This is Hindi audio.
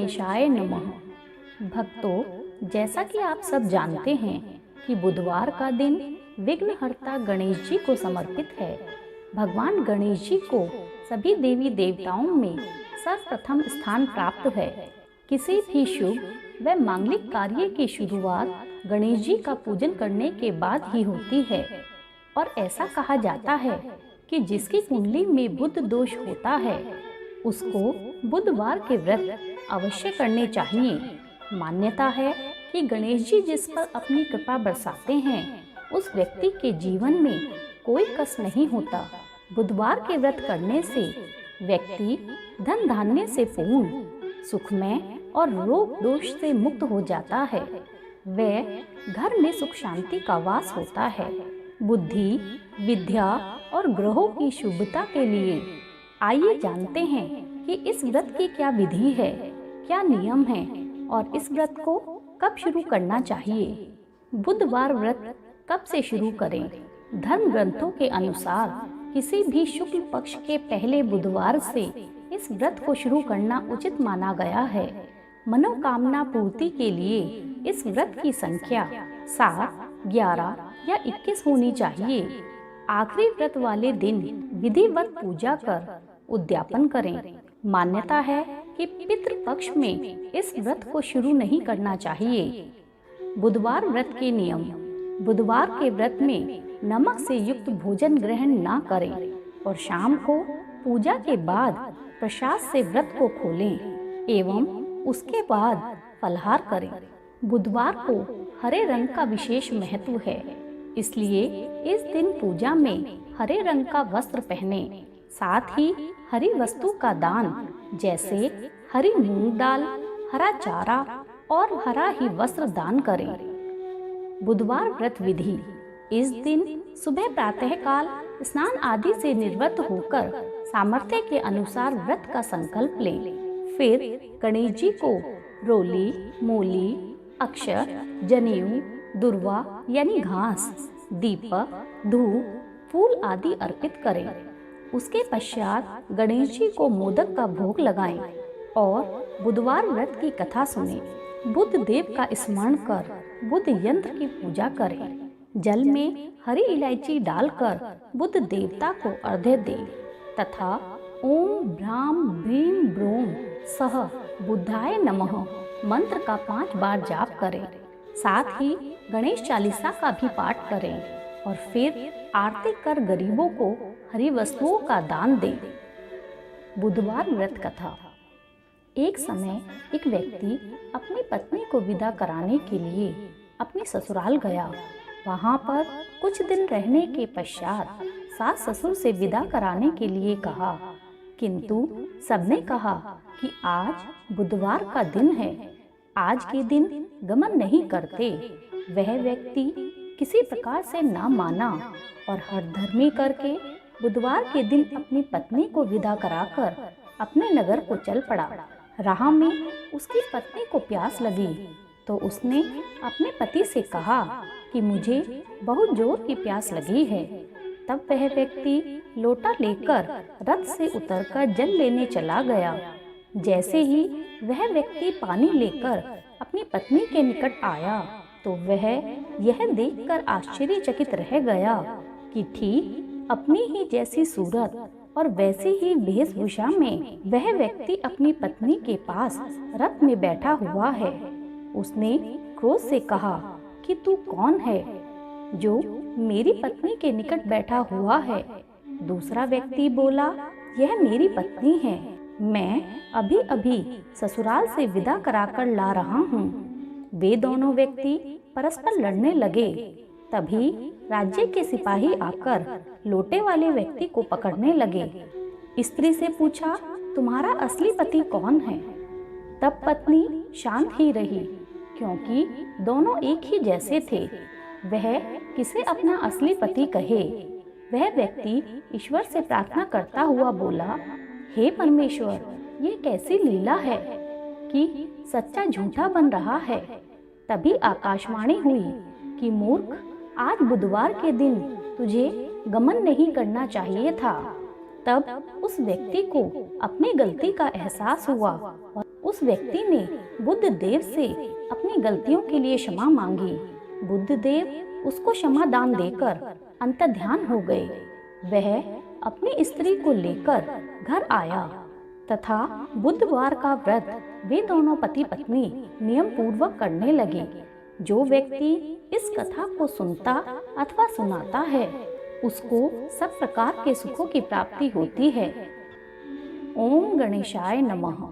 गणेशाय नमः। भक्तों, जैसा कि आप सब जानते हैं कि बुधवार का दिन विघ्नहर्ता गणेश जी को समर्पित है। भगवान गणेश जी को सभी देवी देवताओं में सर्वप्रथम स्थान प्राप्त है। किसी भी शुभ व मांगलिक कार्य की शुरुआत गणेश जी का पूजन करने के बाद ही होती है और ऐसा कहा जाता है कि जिसकी कुंडली में बुध दोष होता है उसको बुधवार के व्रत अवश्य करने चाहिए। मान्यता है कि गणेश जी जिस पर अपनी कृपा बरसाते हैं उस व्यक्ति के जीवन में कोई कष्ट नहीं होता। बुधवार के व्रत करने से व्यक्ति धन धान्य से पूर्ण, सुखमय और रोग दोष से मुक्त हो जाता है। वह घर में सुख शांति का वास होता है। बुद्धि, विद्या और ग्रहों की शुभता के लिए आइए जानते हैं कि इस व्रत की क्या विधि है, क्या नियम है और इस व्रत को कब शुरू करना चाहिए। बुधवार व्रत कब से शुरू करें? धर्म ग्रंथों के अनुसार किसी भी शुक्ल पक्ष के पहले बुधवार से इस व्रत को शुरू करना उचित माना गया है। मनोकामना पूर्ति के लिए इस व्रत की संख्या 7, 11 या 21 होनी चाहिए। आखिरी व्रत वाले दिन विधिवत पूजा कर उद्यापन करें। मान्यता है कि पितृ पक्ष में इस व्रत को शुरू नहीं करना चाहिए। बुधवार व्रत के नियम। बुधवार के व्रत में नमक से युक्त भोजन ग्रहण ना करें और शाम को पूजा के बाद प्रसाद से व्रत को खोलें एवं उसके बाद फलाहार करें। बुधवार को हरे रंग का विशेष महत्व है, इसलिए इस दिन पूजा में हरे रंग का वस्त्र पहने। साथ ही हरी वस्तु का दान जैसे हरी मूंग दाल, हरा चारा और हरा ही वस्त्र दान करें। बुधवार व्रत विधि। इस दिन सुबह प्रातःकाल स्नान आदि से निवृत्त होकर सामर्थ्य के अनुसार व्रत का संकल्प लें। फिर गणेश जी को रोली, मूली, अक्षर, जनेऊ, दुर्वा यानी घास, दीपक, धूप, फूल आदि अर्पित करें। उसके पश्चात गणेश जी को मोदक का भोग लगाएं और बुधवार व्रत की कथा सुनें। बुध देव का स्मरण कर बुध यंत्र की पूजा करें। जल में हरी इलायची डालकर बुध देवता को अर्घ्य दें तथा ओम भ्राम भ्रीम ब्रोम सह बुद्धाय नमः मंत्र का 5 बार जाप करें। साथ ही गणेश चालीसा का भी पाठ करें और फिर आरती कर गरीबों को हरी वस्तुओं का दान दें। बुधवार व्रत कथा। एक समय एक व्यक्ति अपनी पत्नी को विदा कराने के लिए अपने ससुराल गया। वहाँ पर कुछ दिन रहने के पश्चात सास ससुर से विदा कराने के लिए कहा, किंतु सबने कहा कि आज बुधवार का दिन है, आज के दिन गमन नहीं करते। वह व्यक्ति किसी प्रकार से ना माना और हठधर्मी करके बुधवार के दिन अपनी पत्नी को विदा कराकर अपने नगर को चल पड़ा। राह में उसकी पत्नी को प्यास लगी तो उसने अपने पति से कहा कि मुझे बहुत जोर की प्यास लगी है। तब वह व्यक्ति लोटा लेकर रथ से उतरकर जल लेने चला गया। जैसे ही वह व्यक्ति पानी लेकर अपनी पत्नी के निकट आया तो वह यह देखकर आश्चर्यचकित रह गया कि ठीक अपनी ही जैसी सूरत और वैसी ही वेशभूषा में वह व्यक्ति अपनी पत्नी के पास रथ में बैठा हुआ है। उसने क्रोध से कहा कि तू कौन है जो मेरी पत्नी के निकट बैठा हुआ है? दूसरा व्यक्ति बोला, यह मेरी पत्नी है, मैं अभी अभी ससुराल से विदा कराकर ला रहा हूँ। वे दोनों व्यक्ति परस्पर लड़ने लगे। तभी राज्य के सिपाही आकर लोटे वाले व्यक्ति को पकड़ने लगे। स्त्री से पूछा, तुम्हारा असली पति कौन है? तब पत्नी शांत ही रही क्योंकि दोनों एक ही जैसे थे। वह किसे अपना असली पति कहे। वह व्यक्ति ईश्वर से प्रार्थना करता हुआ बोला, हे परमेश्वर, ये कैसी लीला है कि सच्चा झूठा बन रहा है। तभी आकाशवाणी हुई कि मूर्ख, आज बुधवार के दिन तुझे गमन नहीं करना चाहिए था। तब उस व्यक्ति को अपनी गलती का एहसास हुआ और उस व्यक्ति ने बुद्ध देव से अपनी गलतियों के लिए क्षमा मांगी। बुद्ध देव उसको क्षमा दान देकर अंतर्ध्यान हो गए। वह अपनी स्त्री को लेकर घर आया तथा बुधवार का व्रत वे दोनों पति पत्नी नियम पूर्वक करने लगे। जो व्यक्ति इस कथा को सुनता अथवा सुनाता है उसको सब प्रकार के सुखों की प्राप्ति होती है। ओम गणेशाय नमः।